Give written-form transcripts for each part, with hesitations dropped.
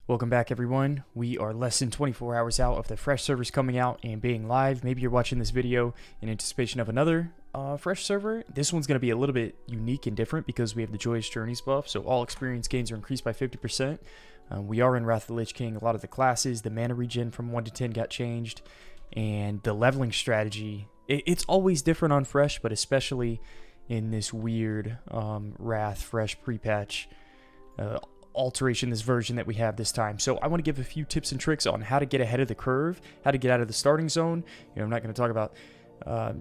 Welcome back, everyone. We are less than 24 hours out of the Fresh servers coming out and being live. Maybe you're watching this video in anticipation of another Fresh server. This one's going to be a little bit unique and different because we have the Joyous Journeys buff, so all experience gains are increased by 50%. We are in Wrath of the Lich King. A lot of the classes, the mana regen from 1 to 10 got changed, and the leveling strategy, it's always different on Fresh, but especially in this weird Wrath Fresh pre-patch alteration, this version that we have this time. So I want to give a few tips and tricks on how to get ahead of the curve, how to get out of the starting zone. I'm not going to talk about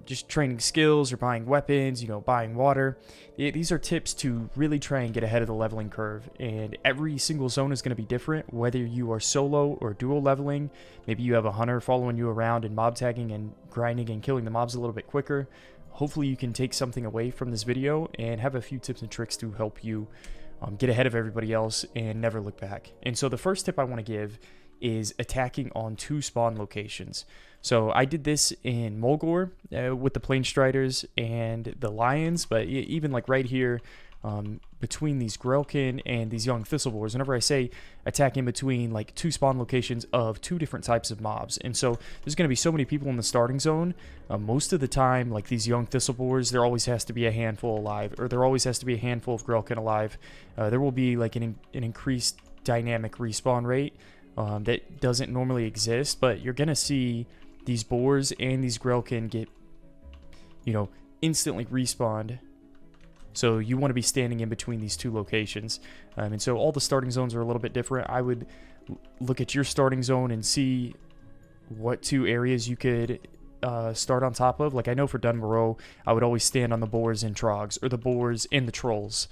just training skills or buying weapons, buying water. These are tips to really try and get ahead of the leveling curve, and every single zone is going to be different, whether you are solo or dual leveling. Maybe you have a hunter following you around and mob tagging and grinding and killing the mobs a little bit quicker. Hopefully you can take something away from this video and have a few tips and tricks to help you get ahead of everybody else and never look back. And so the first tip I want to give is attacking on 2 spawn locations. So I did this in Mulgore with the Plain Striders and the Lions, but even like right here between these Grelkin and these young Thistleboars, whenever I say attack in between like 2 spawn locations of 2 different types of mobs. And so there's going to be so many people in the starting zone. Most of the time, like these young Thistleboars, there always has to be a handful alive, or there always has to be a handful of Grelkin alive. There will be like an increased dynamic respawn rate that doesn't normally exist, but you're going to see these boars and these Grelkin get, instantly respawned. So you want to be standing in between these 2 locations. And so all the starting zones are a little bit different. I would look at your starting zone and see what 2 areas you could start on top of. Like I know for Dunmoreau, I would always stand on the boars and trogs, or the boars and the trolls.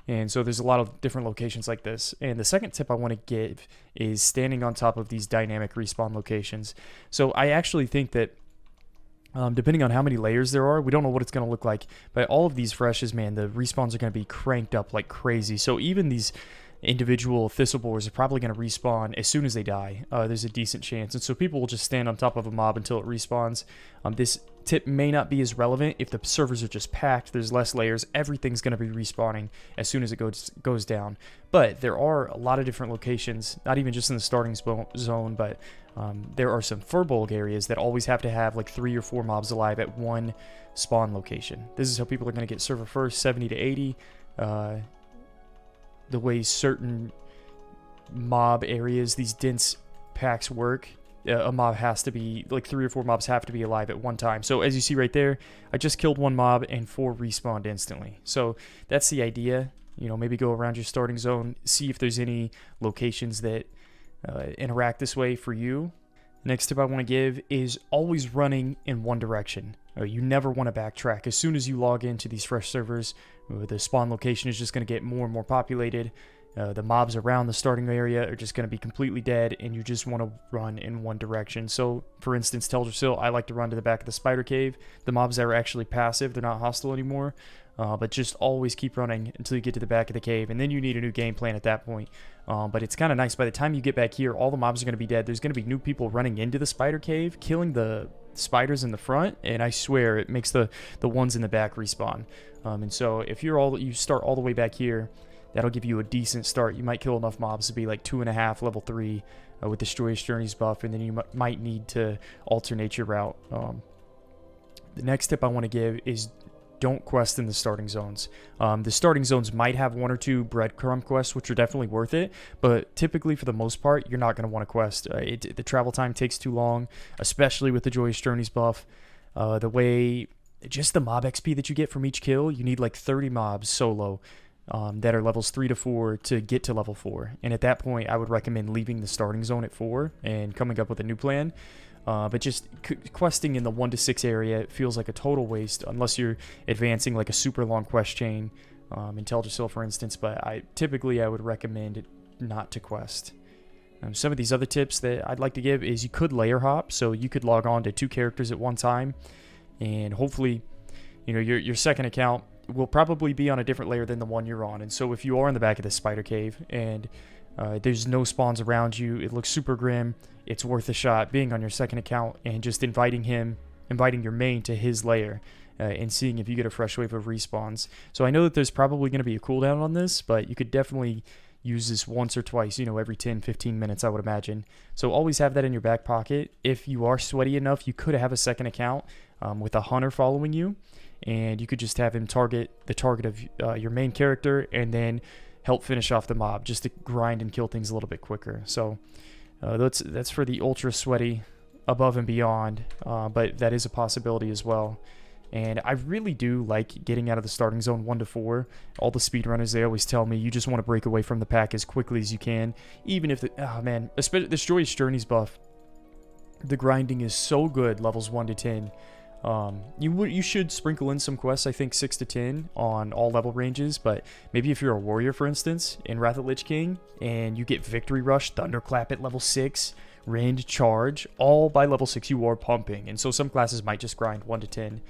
And so there's a lot of different locations like this. And the second tip I want to give is standing on top of these dynamic respawn locations. So I actually think that depending on how many layers there are, we don't know what it's going to look like, but all of these freshes, man, the respawns are going to be cranked up like crazy. So even these individual Thistleboars are probably going to respawn as soon as they die. There's a decent chance. And so people will just stand on top of a mob until it respawns. This tip may not be as relevant if the servers are just packed, there's less layers, everything's going to be respawning as soon as it goes down. But there are a lot of different locations, not even just in the starting zone, but there are some Furbolg areas that always have to have like 3 or 4 mobs alive at one spawn location. This is how people are going to get server first, 70 to 80. The way certain mob areas, these dense packs work, a mob has to be, like 3 or 4 mobs have to be alive at one time. So as you see right there, I just killed 1 mob and 4 respawned instantly. So that's the idea. Maybe go around your starting zone, see if there's any locations that interact this way for you. Next tip I want to give is always running in one direction. You never want to backtrack. As soon as you log into these fresh servers, the spawn location is just going to get more and more populated. The mobs around the starting area are just going to be completely dead, and you just want to run in one direction. So, for instance, Teldrassil, I like to run to the back of the spider cave. The mobs that are actually passive, they're not hostile anymore. But just always keep running until you get to the back of the cave, and then you need a new game plan at that point. But it's kind of nice. By the time you get back here, all the mobs are going to be dead. There's going to be new people running into the spider cave, killing the spiders in the front, and I swear it makes the ones in the back respawn. And so if you start all the way back here, that'll give you a decent start. You might kill enough mobs to be like 2.5 level 3 with the Joyous Journeys buff, and then you might need to alternate your route. The next tip I want to give is don't quest in the starting zones. The starting zones might have 1 or 2 breadcrumb quests, which are definitely worth it, but typically for the most part, you're not going to want to quest. The travel time takes too long, especially with the Joyous Journeys buff. Just the mob XP that you get from each kill, you need like 30 mobs solo that are levels 3 to 4 to get to level 4. And at that point, I would recommend leaving the starting zone at 4 and coming up with a new plan. But just questing in the 1 to 6 area feels like a total waste unless you're advancing like a super long quest chain in Teldrassil, for instance. But I would recommend not to quest. Some of these other tips that I'd like to give is you could layer hop, so you could log on to 2 characters at one time, and hopefully, your second account will probably be on a different layer than the one you're on. And so if you are in the back of this spider cave and there's no spawns around you, it looks super grim, it's worth a shot being on your second account and just inviting your main to his lair and seeing if you get a fresh wave of respawns. So I know that there's probably going to be a cooldown on this, but you could definitely use this once or twice, you know, every 10-15 minutes, I would imagine. So always have that in your back pocket. If you are sweaty enough, you could have a second account with a hunter following you, and you could just have him target the target of your main character and then help finish off the mob, just to grind and kill things a little bit quicker. So that's for the ultra sweaty above and beyond, but that is a possibility as well. And I really do like getting out of the starting zone 1 to 4. All the speedrunners, they always tell me you just want to break away from the pack as quickly as you can. Even if oh man, especially this Joyous Journeys buff, the grinding is so good, levels 1 to 10. You should sprinkle in some quests, I think 6 to 10 on all level ranges, but maybe if you're a warrior, for instance, in Wrath of Lich King, and you get Victory Rush, Thunderclap at level 6, Rend, Charge, all by level 6 you are pumping, and so some classes might just grind 1 to 10.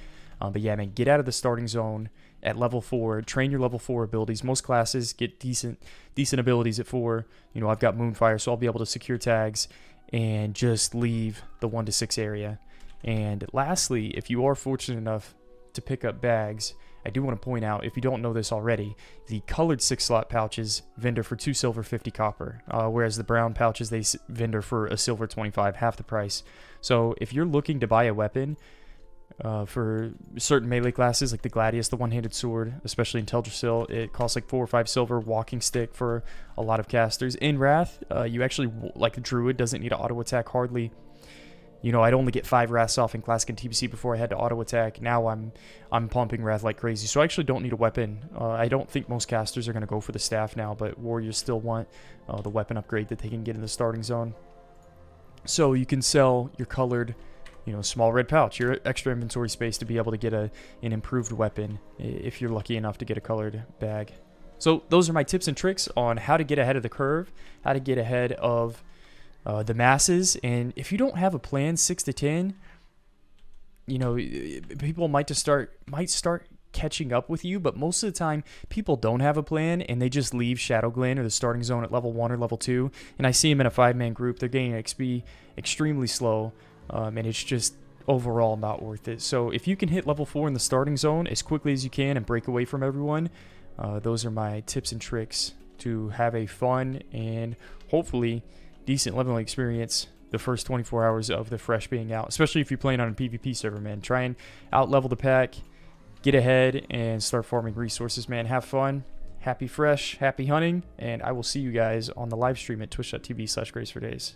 But yeah, man, get out of the starting zone at level 4. Train your level 4 abilities. Most classes get decent abilities at 4. You know, I've got Moonfire, so I'll be able to secure tags and just leave the 1 to 6 area. And lastly, if you are fortunate enough to pick up bags, I do want to point out, if you don't know this already, the colored 6-slot pouches vendor for 2 silver, 50 copper, whereas the brown pouches, they vendor for a silver 25, half the price. So if you're looking to buy a weapon, for certain melee classes like the Gladius, the one-handed sword, especially in Teldrassil, it costs like 4 or 5 silver. Walking stick for a lot of casters. In Wrath, you actually, like Druid, doesn't need to auto attack hardly. You know, I'd only get 5 Wraths off in Classic and TBC before I had to auto attack. Now I'm pumping Wrath like crazy, so I actually don't need a weapon. I don't think most casters are going to go for the staff now, but warriors still want the weapon upgrade that they can get in the starting zone. So you can sell your colored, you know, small red pouch, your extra inventory space to be able to get an improved weapon if you're lucky enough to get a colored bag. So those are my tips and tricks on how to get ahead of the curve, how to get ahead of the masses. And if you don't have a plan, 6 to 10, you know, people might start catching up with you, but most of the time people don't have a plan and they just leave Shadowglen or the starting zone at level 1 or level 2. And I see them in a 5-man group, they're gaining XP extremely slow. And it's just overall not worth it. So if you can hit level 4 in the starting zone as quickly as you can and break away from everyone, those are my tips and tricks to have a fun and hopefully decent leveling experience the first 24 hours of the Fresh being out, especially if you're playing on a PvP server, man. Try and out-level the pack, get ahead, and start farming resources, man. Have fun. Happy Fresh, happy hunting, and I will see you guys on the live stream at twitch.tv/Graysfordays.